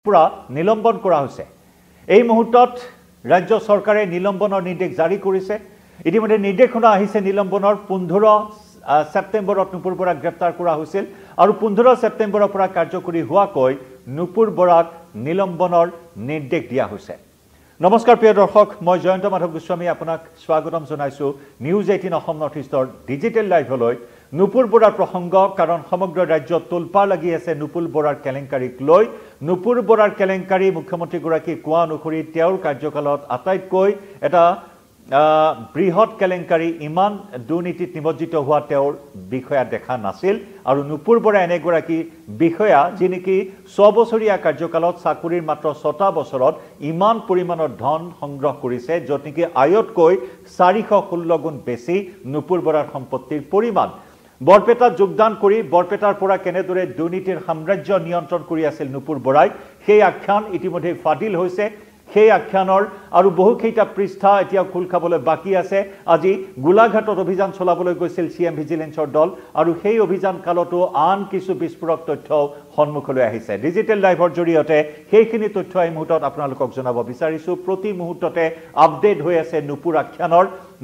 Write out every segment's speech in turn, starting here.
পুৰা নিলম্বন কৰা হৈছে এই মুহূৰ্তত ৰাজ্য চৰকাৰে নিলম্বনৰ নিৰ্দেশ জাৰি কৰিছে ইতিমধ্যে নিৰ্দেশনা আহিছে নিলম্বনৰ 15 সেপ্টেম্বৰত নুপুৰ বৰাক গ্ৰেপ্তাৰ কৰা হৈছিল আৰু 15 সেপ্টেম্বৰৰ পৰা কাৰ্যকৰী হোৱাকৈ নুপুৰ বৰাক নিলম্বনৰ নিৰ্দেশ দিয়া হৈছে নমস্কাৰ প্ৰিয় দৰ্শক মই জয়ন্ত মাধৱ গোস্বামী আপোনাক স্বাগতম জনাইছো নিউজ 18 অসম নৰ্থ ইষ্টৰ ডিজিটেল লাইভলৈ নুপুৰ বৰাৰ প্ৰসংগ কাৰণ সমগ্ৰ ৰাজ্যত তোলপা লাগি আছে নুপুৰ বৰাৰ কেলেংকাৰীক লৈ নুপুৰ বৰাৰ কেলেংকাৰী মুখ্যমন্ত্ৰী গৰাকী কোৱা অনুসৰি তেওঁৰ কাৰ্যকালত আটাইতকৈ এটা বৃহৎ কেলেংকাৰী ইমান দুৰ্নীতিত নিমজ্জিত হোৱা তেওঁৰ বিষয়া দেখা নাছিল আৰু নুপুৰ বৰা এনেগৰাকী বিষয়া যিনেকি 6 বছৰীয়া কাৰ্যকালত চাকৰিৰ মাত্ৰ 6টা বছৰত ইমান পৰিমাণৰ ধন সংগ্ৰহ কৰিছে য'ত নেকি আয়তকৈ 416 গুণ বেছি নুপুৰ বৰাৰ সম্পত্তিৰ পৰিমাণ বৰপেটাত যোগদান কৰি বৰপেটাৰ পৰা কেনেদৰে দুৰ্নীতিৰ সাম্ৰাজ্য নিয়ন্ত্ৰণ কৰি আছিল নুপুৰ বৰাই সেই আখ্যান ইতিমধ্যে ফাদিল হৈছে সেই আখ্যানৰ আৰু বহুকেইটা পৃষ্ঠা এতিয়া খুল খাবলৈ বাকি আছে আজি গোলাঘাটত অভিযান চলাবলৈ গৈছিল সিএম ভিজিলেন্সৰ দল আৰু সেই অভিযান কালতো আন কিছু বিস্ফোৰক তথ্য সন্মুখলৈ আহিছে ডিজিটেল লাইভৰ জৰিয়তে সেইখিনি তথ্য এই মুহূৰ্তত আপোনালোকক জনাব বিচাৰিছো প্ৰতি মুহূৰ্ততে আপডেট হৈ আছে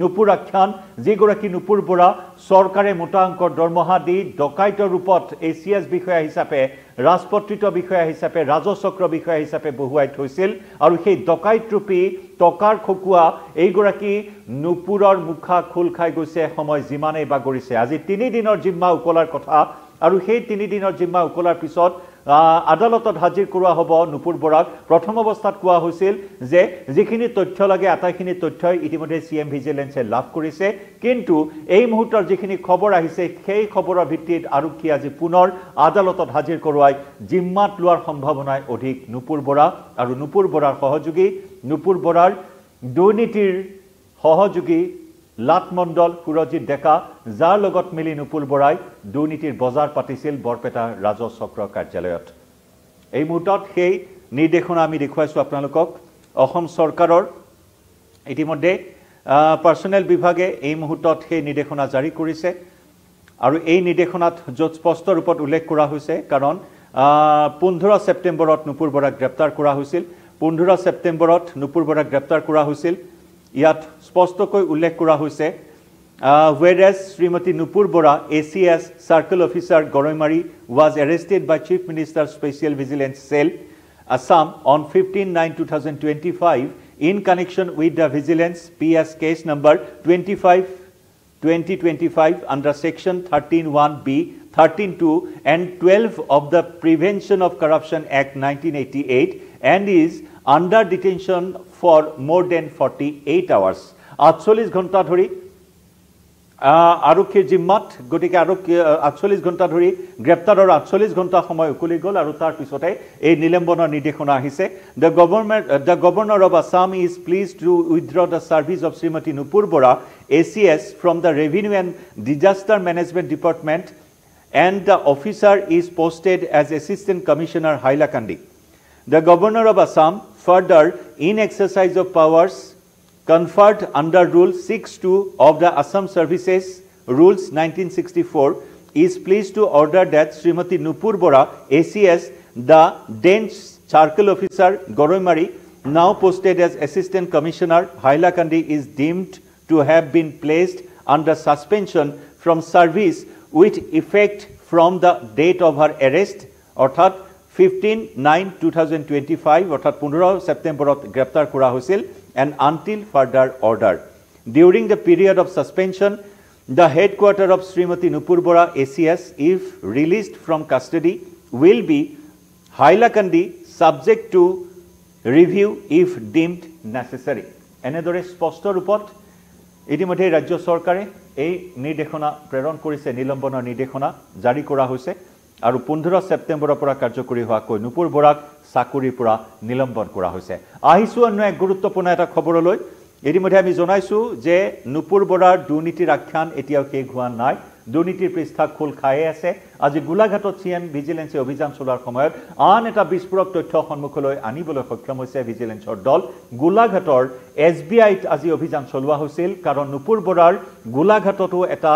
নুপুৰ আখ্যান যিগৰাকী নুপুৰ বৰা চৰকাৰে মোটা অংকৰ দৰমহা দি ডকাইতৰ ৰূপত এচিএছ বিষয়া হিচাপে ৰাজপত্ৰিত বিষয়া হিচাপে ৰাজচক্ৰ বিষয়া হিচাপে বহুৱাই থৈছিল আৰু সেই ডকাইত ৰূপী টকাৰ খকুৱা এইগৰাকী নুপুৰৰ মুখা খোল খাই গৈছে সময় যিমানেই বাগৰিছে আজি 3 দিনৰ জিম্মা উকলাৰ কথা আৰু সেই 3 দিনৰ জিম্মা উকলাৰ পিছত আদালতত হাজিৰ কৰোৱা হ'ব নুপুৰ বৰাক প্ৰথম অৱস্থাত কোৱা হৈছিল যে যিখিনি তথ্য লাগে আটাইখিনি তথ্যই ইতিমধ্যে সিএম ভিজিলেন্সে লাভ কৰিছে কিন্তু এই মুহূৰ্তৰ যিখিনি খবৰ আহিছে সেই খবৰৰ ভিত্তিত আৰক্ষী আজি পুনৰ আদালতত হাজিৰ কৰোৱাই জিম্মাত লোৱাৰ সম্ভাৱনাই অধিক নুপুৰ বৰা আৰু নুপুৰ বৰাৰ সহযোগী নুপুৰ বৰাৰ দুৰ্নীতিৰ সহযোগী লাটমণ্ডল সুৰজিৎ ডেকা যাৰ লগত মিলি নুপুৰ বৰাই দুৰ্নীতিৰ বজাৰ পাতিছিল বৰপেটা ৰাজচক্ৰ কাৰ্যালয়ত এই মুহূৰ্তত সেই নিৰ্দেশনা আমি দেখুৱাইছো আপোনালোকক অসম চৰকাৰৰ ইতিমধ্যে পাৰ্সোনেল বিভাগে এই মুহূৰ্তত সেই নিৰ্দেশনা জাৰি কৰিছে আৰু এই নিৰ্দেশনাত য'ত স্পষ্ট ৰূপত উল্লেখ কৰা হৈছে কাৰণ 15 সেপ্টেম্বৰত নুপুৰ বৰাক গ্ৰেপ্তাৰ কৰা হৈছিল 15 সেপ্টেম্বৰত নুপুৰ বৰাক গ্ৰেপ্তাৰ কৰা হৈছিল ইয়াত স্পষ্টকৈ উল্লেখ কৰা হৈছে whereas Srimati Nupur Bora ACS Circle Officer Goroimari was arrested by Chief Minister Special Vigilance Cell Assam on 15/9/2025 in connection with the Vigilance PS case number 25/2025 under section 13(1)(b), 13(2) and 12 of the Prevention of Corruption Act 1988 and is under detention for more than 48 hours 48 ঘণ্টা ধৰি আৰক্ষীৰ জিম্মাত গটিকে আৰক্ষী 48 ঘণ্টা ধৰি গ্ৰেপ্তাৰৰ 48 ঘণ্টা সময় উকলি গল আৰু তাৰ পিছতে এই নিলম্বনৰ নিৰ্দেশনা আহিছে the governor of Assam is pleased to withdraw the service of Srimati Nupur Bora ACS from the Revenue and Disaster Management Department and the officer is posted as Assistant Commissioner Hailakandi the governor of Assam further in exercise of powers conferred under Rule 6(2) of the Assam Services Rules 1964 is pleased to order that Srimati Nupur Bora ACS the then Circle Officer Goroimari now posted as Assistant Commissioner Hailakandi is deemed to have been placed under suspension from service with effect from the date of her arrest অর্থাৎ 15/9/2025 অর্থাৎ 15 সেপ্টেম্বৰত গ্ৰেপ্তাৰ কৰা হৈছিল and until further order during the period of suspension the headquarters of Srimati Nupur Bora ACS if released from custody will be Hailakandi subject to review if deemed necessary এনেদৰে স্পষ্ট ৰূপত ইতিমধ্যে ৰাজ্য চৰকাৰে এই নিৰ্দেশনা প্ৰেৰণ কৰিছে নিলম্বনৰ নিৰ্দেশনা জাৰি কৰা হৈছে আৰু 15 সেপ্টেম্বৰৰ পৰা কাৰ্যকৰী হোৱাকৈ নুপুৰ বৰাক চাকৰিৰ পৰা নিলম্বন কৰা হৈছে আহিছো অন্য এক গুৰুত্বপূৰ্ণ এটা খবৰলৈ ইতিমধ্যে আমি জনাইছো যে নুপুৰ বৰাৰ দুৰ্নীতিৰ আখ্যান এতিয়াও শেষ হোৱা নাই দুৰ্নীতিৰ পৃষ্ঠা খোল খাই আছে আজি গোলাঘাটত সিএম ভিজিলেন্সে অভিযান চলোৱাৰ সময়ত আন এটা বিস্ফোৰক তথ্য সন্মুখলৈ আনিবলৈ সক্ষম হৈছে ভিজিলেন্সৰ দল গোলাঘাটৰ এছবিআইত আজি অভিযান চলোৱা হৈছিল কাৰণ নুপুৰ বৰাৰ গোলাঘাটতো এটা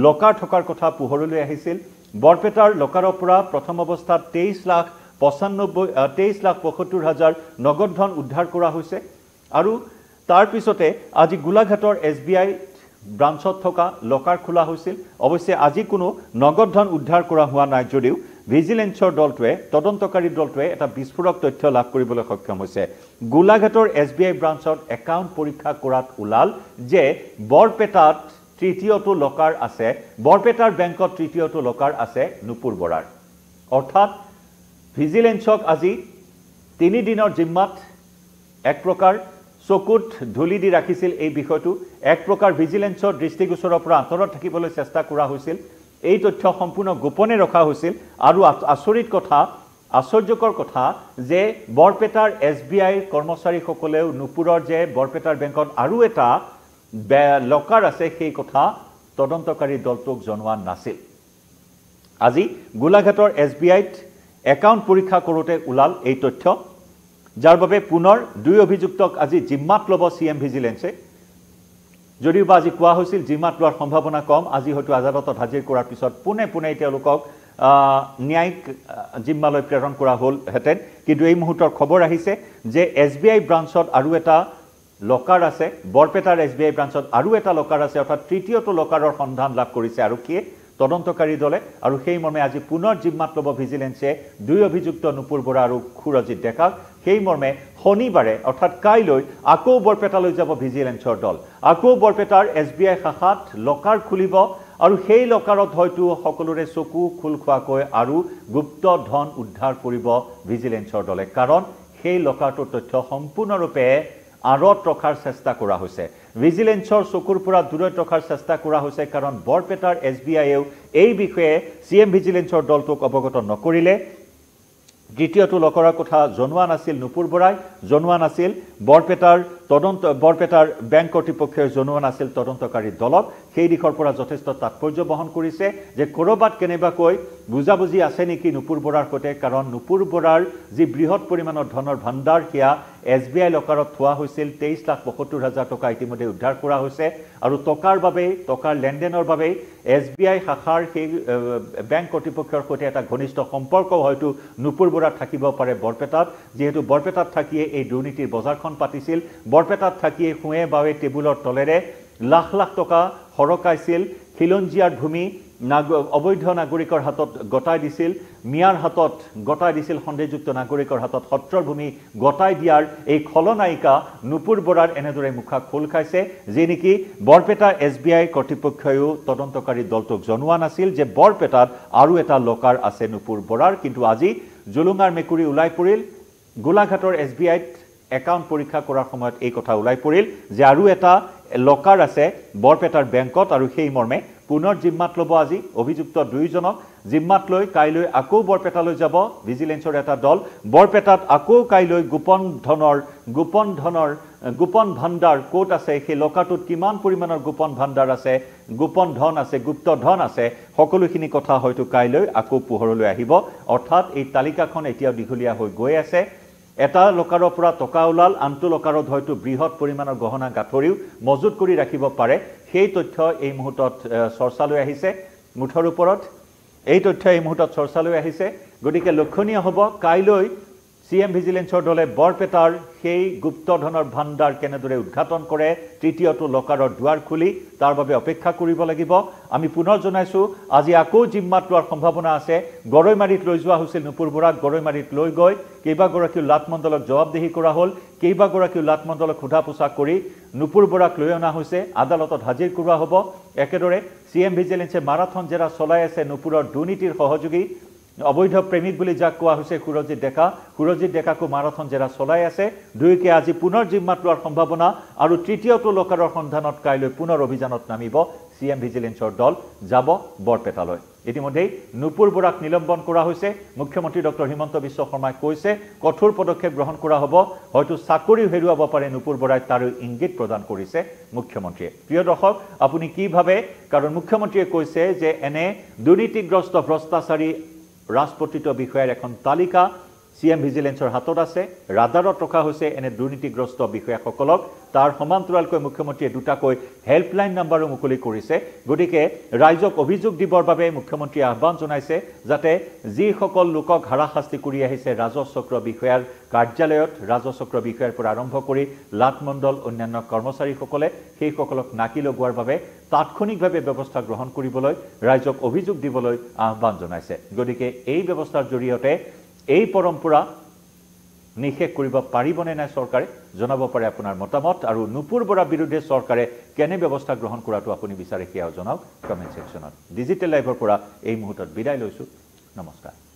লকাৰ থকাৰ কথা পোহৰলৈ আহিছিল বৰপেটাৰ লকাৰৰ পৰা প্ৰথম অৱস্থাত 23 লাখ 23,75,000 নগদ ধন উদ্ধাৰ কৰা হৈছে আৰু তাৰ পিছতে আজি গোলাঘাটৰ SBI ব্ৰাঞ্চত থকা লকাৰ খোলা হৈছিল অৱশ্যে আজি কোনো নগদ ধন উদ্ধাৰ কৰা হোৱা নাই যদিও ভিজিলেন্সৰ দলটোৱে তদন্তকাৰী দলটোৱে এটা বিস্ফোৰক তথ্য লাভ কৰিবলৈ সক্ষম হৈছে গোলাঘাটৰ SBI ব্ৰাঞ্চত একাউণ্ট পৰীক্ষা কৰাত ওলাল যে বৰপেটাত তৃতীয়টো লকাৰ আছে বৰপেটাৰ বেংকত তৃতীয়টো লকাৰ আছে নুপুৰ বৰাৰ অৰ্থাৎ ভিজিলেন্সক আজি 3 দিনৰ জিম্মাত এক প্ৰকাৰ চকুত ধুলি দি ৰাখিছিল এই বিষয়টো এক প্ৰকাৰ ভিজিলেন্সৰ দৃষ্টিগোচৰৰ পৰা আঁতৰত থাকিবলৈ চেষ্টা কৰা হৈছিল এই তথ্য সম্পূৰ্ণ গোপনে ৰখা হৈছিল আৰু আশ্চৰ্যকৰ কথা যে বৰপেটাৰ SBI কৰ্মচাৰীসকলেও নুপুৰৰ যে বৰপেটাৰ বেংকত আৰু এটা লকাৰ আছে সেই কথা তদন্তকাৰী দলটোক জনোৱা নাছিল আজি গোলাঘাটৰ SBIত একাউণ্ট পৰীক্ষা কৰোতে ওলাল এই তথ্য যাৰ বাবে পুনৰ দুই অভিযুক্তক আজি জিম্মাত ল'ব CM ভিজিলেন্সে যদিও বা আজি কোৱা হৈছিল জিম্মাত লোৱাৰ সম্ভাৱনা কম আজি হয়তো আদালতত হাজিৰ কৰাৰ পিছত পুনে তেওঁলোকক ন্যায়িক জিম্মালৈ প্ৰেৰণ কৰা হ'ল হেতেন কিন্তু এই মুহূৰ্তৰ খবৰ আহিছে যে SBI ব্ৰাঞ্চত আৰু এটা লকাৰ আছে বৰপেটাৰ SBI ব্ৰাঞ্চত আৰু এটা লকাৰ আছে অৰ্থাৎ তৃতীয়টো লকাৰৰ সন্ধান লাভ কৰিছে আৰু কি তদন্তকাৰী দলে আৰু সেই মৰ্মে আজি পুনৰ জিম্মাত ল'ব ভিজিলেন্সে দুই অভিযুক্ত নুপুৰ বৰা আৰু সুৰজিৎ ডেকাক সেই মৰ্মে শনিবাৰে অৰ্থাৎ কাইলৈ আকৌ বৰপেটালৈ যাব ভিজিলেন্সৰ দল আকৌ বৰপেটাৰ SBI শাখাত লকাৰ খুলিব আৰু সেই লকাৰত হয়তো সকলোৰে চকু খুল খোৱাকৈ আৰু গুপ্ত ধন উদ্ধাৰ কৰিব ভিজিলেন্সৰ দলে কাৰণ সেই লকাৰটোৰ তথ্য সম্পূৰ্ণৰূপে আঁৰত ৰখাৰ চেষ্টা কৰা হৈছে ভিজিলেন্সৰ চকুৰ পৰা দূৰত ৰখাৰ চেষ্টা কৰা হৈছে কাৰণ বৰপেটাৰ SBIয়েও এই বিষয়ে CM ভিজিলেন্সৰ দলটোক অৱগত নকৰিলে দ্বিতীয়টো লকাৰৰ কথা জনোৱা নাছিল নুপুৰ বৰাই জনোৱা নাছিল বৰপেটাৰ বেংক কৰ্তৃপক্ষই জনোৱা নাছিল তদন্তকাৰী দলক সেই দিশৰ পৰা যথেষ্ট তাৎপৰ্য বহন কৰিছে যে কৰবাত কেনেবাকৈ বুজাবুজি আছে নেকি নুপুৰ বৰাৰ সৈতে কাৰণ নুপুৰ বৰাৰ যি বৃহৎ পৰিমাণৰ ধনৰ ভাণ্ডাৰ সেয়া SBI লকাৰত থোৱা হৈছিল 23,75,000 টকা ইতিমধ্যে উদ্ধাৰ কৰা হৈছে আৰু টকাৰ লেনদেনৰ বাবে SBI শাখাৰ সেই বেংক কৰ্তৃপক্ষৰ সৈতে এটা ঘনিষ্ঠ সম্পৰ্ক হয়তো নুপুৰ বৰাৰ থাকিব পাৰে বৰপেটাত যেহেতু বৰপেটাত থাকিয়ে এই দুৰ্নীতিৰ বজাৰখন পাতিছিল বৰপেটাত থাকিয়ে শুৱে বাৱে টেবুলৰ তলেৰে লাখ লাখ টকা হৰকাইছিল খিলঞ্জিয়াৰ ভূমি অবৈধ নাগৰিকৰ হাতত গটাই দিছিল মিয়াৰ হাতত গটাই দিছিল সন্দেহযুক্ত নাগৰিকৰ হাতত সত্ৰৰ ভূমি গটাই দিয়াৰ এই খলনায়িকা নুপুৰ বৰাৰ এনেদৰে মুখা খোল খাইছে যে নেকি বৰপেটা SBI কৰ্তৃপক্ষয়ো তদন্তকাৰী দলটোক জনোৱা নাছিল যে বৰপেটাত আৰু এটা লকাৰ আছে নুপুৰ বৰাৰ কিন্তু আজি জুলুঙাৰ মেকুৰী ওলাই পৰিল গোলাঘাটৰ SBIত একাউণ্ট পৰীক্ষা কৰাৰ সময়ত এই কথা ওলাই পৰিল যে আৰু এটা লকাৰ আছে বৰপেটাৰ বেংকত আৰু সেই মৰ্মে পুনৰ জিম্মাত ল'ব আজি অভিযুক্ত দুইজনক জিম্মাত লৈ কাইলৈ আকৌ বৰপেটালৈ যাব ভিজিলেন্সৰ এটা দল বৰপেটাত আকৌ কাইলৈ গোপন ভাণ্ডাৰ কোট আছে সেই লকাৰটোত কিমান পৰিমাণৰ গোপন ভাণ্ডাৰ আছে গোপন ধন আছে গুপ্ত ধন আছে সকলোখিনি কথা হয়তো কাইলৈ আকৌ পোহৰলৈ আহিব অৰ্থাৎ এই তালিকাখন এতিয়া দীঘলীয়া হৈ গৈ আছে এটা লকাৰৰ পৰা টকা ওলাল আনটো লকাৰত হয়তো বৃহৎ পৰিমাণৰ গহনা গাঁথৰিও মজুত কৰি ৰাখিব পাৰে সেই তথ্য এই মুহূৰ্তত চৰ্চালৈ আহিছে মুঠৰ ওপৰত এই তথ্য এই মুহূৰ্তত চৰ্চালৈ আহিছে গতিকে লক্ষণীয় হ'ব কাইলৈ CM ভিজিলেন্সৰ দলে বৰপেটাৰ সেই গুপ্ত ধনৰ ভাণ্ডাৰ কেনেদৰে উদ্ঘাটন কৰে তৃতীয়টো লকাৰৰ দুৱাৰ খুলি তাৰ বাবে অপেক্ষা কৰিব লাগিব আমি পুনৰ জনাইছো আজি আকৌ জিম্মাত লোৱাৰ সম্ভাৱনা আছে গৰৈমাৰীত লৈ যোৱা হৈছিল নুপুৰ বৰাক গৰৈমাৰীত লৈ গৈ কেইবাগৰাকী লাটমণ্ডলক জবাবদিহি কৰা হ'ল কেইবাগৰাকী লাটমণ্ডলক সোধা পোছা কৰি নুপুৰ বৰাক লৈ অনা হৈছে আদালতত হাজিৰ কৰোৱা হ'ব একেদৰে CM ভিজিলেন্সে মাৰাথন জেৰা চলাই আছে নুপুৰৰ দুৰ্নীতিৰ সহযোগী অবৈধ প্ৰেমিক বুলি যাক কোৱা হৈছে সুৰজিৎ ডেকাকো মাৰাথন জেৰা চলাই আছে দুয়োকে আজি পুনৰ জিম্মাত লোৱাৰ সম্ভাৱনা আৰু তৃতীয়টো লকাৰৰ সন্ধানত কাইলৈ পুনৰ অভিযানত নামিব CM ভিজিলেন্সৰ দল যাব বৰপেটালৈ ইতিমধ্যে নুপুৰ বৰাক নিলম্বন কৰা হৈছে মুখ্যমন্ত্ৰী ডক্টৰ হিমন্ত বিশ্ব শৰ্মাই কৈছে কঠোৰ পদক্ষেপ গ্ৰহণ কৰা হ'ব হয়তো চাকৰি হেৰুৱাব পাৰে নুপুৰ বৰাই তাৰ ইংগিত প্ৰদান কৰিছে মুখ্যমন্ত্ৰীয়ে প্ৰিয় দৰ্শক আপুনি কি ভাবে কাৰণ মুখ্যমন্ত্ৰীয়ে কৈছে যে এনে দুৰ্নীতিগ্ৰস্ত ভ্ৰষ্টাচাৰী ৰাজপত্ৰিত বিষয়ৰ এখন তালিকা CM ভিজিলেন্সৰ হাতত আছে ৰাডাৰত ৰখা হৈছে এনে দুৰ্নীতিগ্ৰস্ত বিষয়াসকলক তাৰ সমান্তৰালকৈ মুখ্যমন্ত্ৰীয়ে দুটাকৈ হেল্পলাইন নাম্বাৰো মুকলি কৰিছে গতিকে ৰাইজক অভিযোগ দিবৰ বাবে মুখ্যমন্ত্ৰীয়ে আহ্বান জনাইছে যাতে যিসকল লোকক হাৰাশাস্তি কৰি আহিছে ৰাজচক্ৰ বিষয়াৰ কাৰ্যালয়ত ৰাজচক্ৰ বিষয়াৰ পৰা আৰম্ভ কৰি লাটমণ্ডল অন্যান্য কৰ্মচাৰীসকলে সেইসকলক নাকি লগোৱাৰ বাবে তাৎক্ষণিকভাৱে ব্যৱস্থা গ্ৰহণ কৰিবলৈ ৰাইজক অভিযোগ দিবলৈ আহ্বান জনাইছে গতিকে এই ব্যৱস্থাৰ জৰিয়তে এই পৰম্পৰা নিষেধ কৰিব পাৰিবনে নাই চৰকাৰে জনাব পাৰে আপোনাৰ মতামত আৰু নুপুৰ বৰা বিৰুদ্ধে চৰকাৰে কেনে ব্যৱস্থা গ্ৰহণ কৰাটো আপুনি বিচাৰে কিয় জনাওক কমেন্ট সেকশনত ডিজিটেল লাইভৰ পৰা এই মুহূৰ্তত বিদায় লৈছো নমস্কাৰ